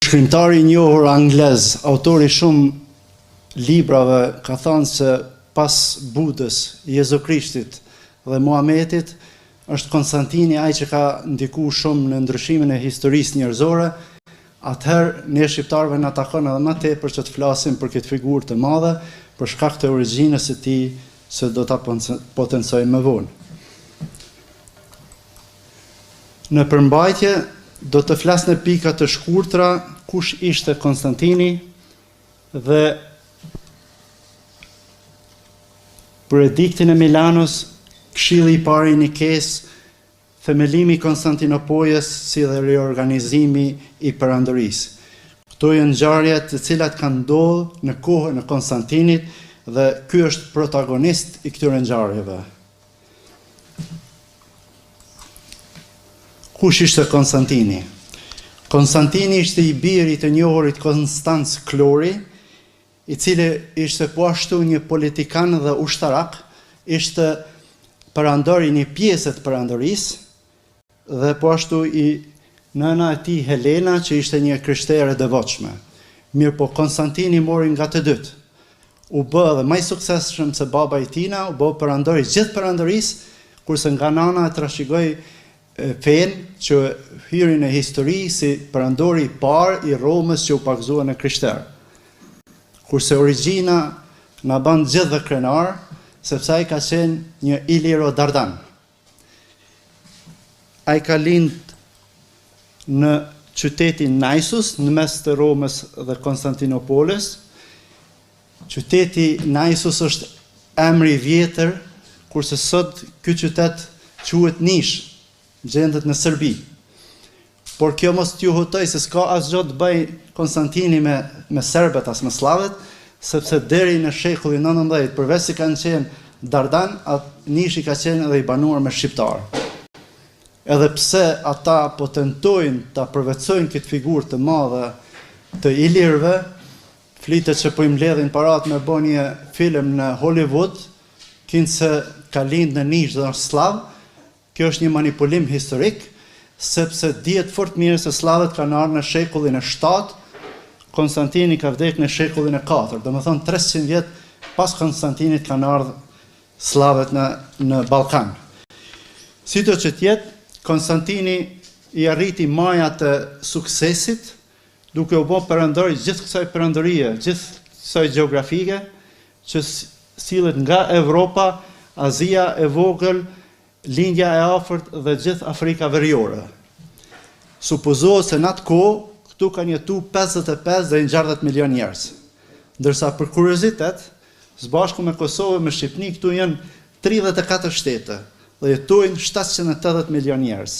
Shkrimtari i njohur anglez, autori shumë librave, ka thënë se pas Budës, Jezu Krishtit dhe Muhamedit, është Konstantini ai që ka ndikuar shumë në ndryshimin e historisë njerëzore. Atëherë ne shqiptarëve na takon edhe më tepër që të flasim për këtë figurë të madhe, për shkak të origjinës së tij, se do ta potencojmë më vonë. Në përmbajtje do të flas në pika të shkurtra kush ishte Konstantini dhe për ediktin e Milanos, Këshilli i parë i Nikes, themelimi i Konstantinopolës si dhe riorganizimi i perandorisë. Këto janë ngjarjet të cilat kanë ndodhur në kohën e Konstantinit dhe ky është protagonist i këtyre ngjarjeve. Kush ishte Konstantini? Konstantini ishte i birit të njohurit Konstanc Klori, i cili ishte po ashtu një politikan dhe ushtarak, ishte perandor i një pjesë të perandorisë, dhe po ashtu i nëna e tij Helena, që ishte një krishtere devotshme. Mirë po Konstantini mori nga të dytë. U bë edhe më i suksesshëm se baba i tina, u bë perandor i gjithë perandorisë, kurse nga nana e trashëgoi fenë që hyri në histori si perandori i parë i Romës që u pakzua në krishterë. Kurse origjina na bën gjithë dhe krenar, sepse ai ka qenë një Iliro Dardan. Ai ka lind në qytetin Naissus, në mes të Romës dhe Konstantinopolës. Qyteti Naissus është emri i vjetër, kurse sot ky qytet quhet Niš, gjendet në Serbi. Por kjo mos t'ju hutoj se s'ka asgjë të bëj Konstantini me serbët as me sllavet, sepse deri në shekullin 19, përveç se kanë qenë Dardan, Nishi ka qenë edhe i banuar me shqiptarë. Edhe pse ata po tentojnë ta përvetsojnë këtë figurë të madhe të ilirëve, flitet që po i mbledhin parat me bën një film në Hollywood, kinse ka lind në Nish dhe është slav. Kjo është një manipulim historik, sepse dihet fort mirë se slavët kanë ardhur në shekullin e 7, Konstantini ka vdekur në shekullin e 4, domethënë 300 vjet pas Konstantinit kanë ardhur slavët në Ballkan. Sido që tjetë, Konstantini i arriti majat e suksesit, duke u bë perandor i gjithë kësaj perandorie, gjithë kësaj gjeografike, që sillet nga Evropa, Azia e vogël, lindja e afërt dhe gjithë Afrika Veriore. Supozohet se në atë kohë këtu kanë jetu 55 dhe 60 milion njerëz. Ndërsa për kuriozitet, së bashku me Kosovë me Shqipni, këtu janë 34 shtete dhe jetojnë 780 milion njerëz.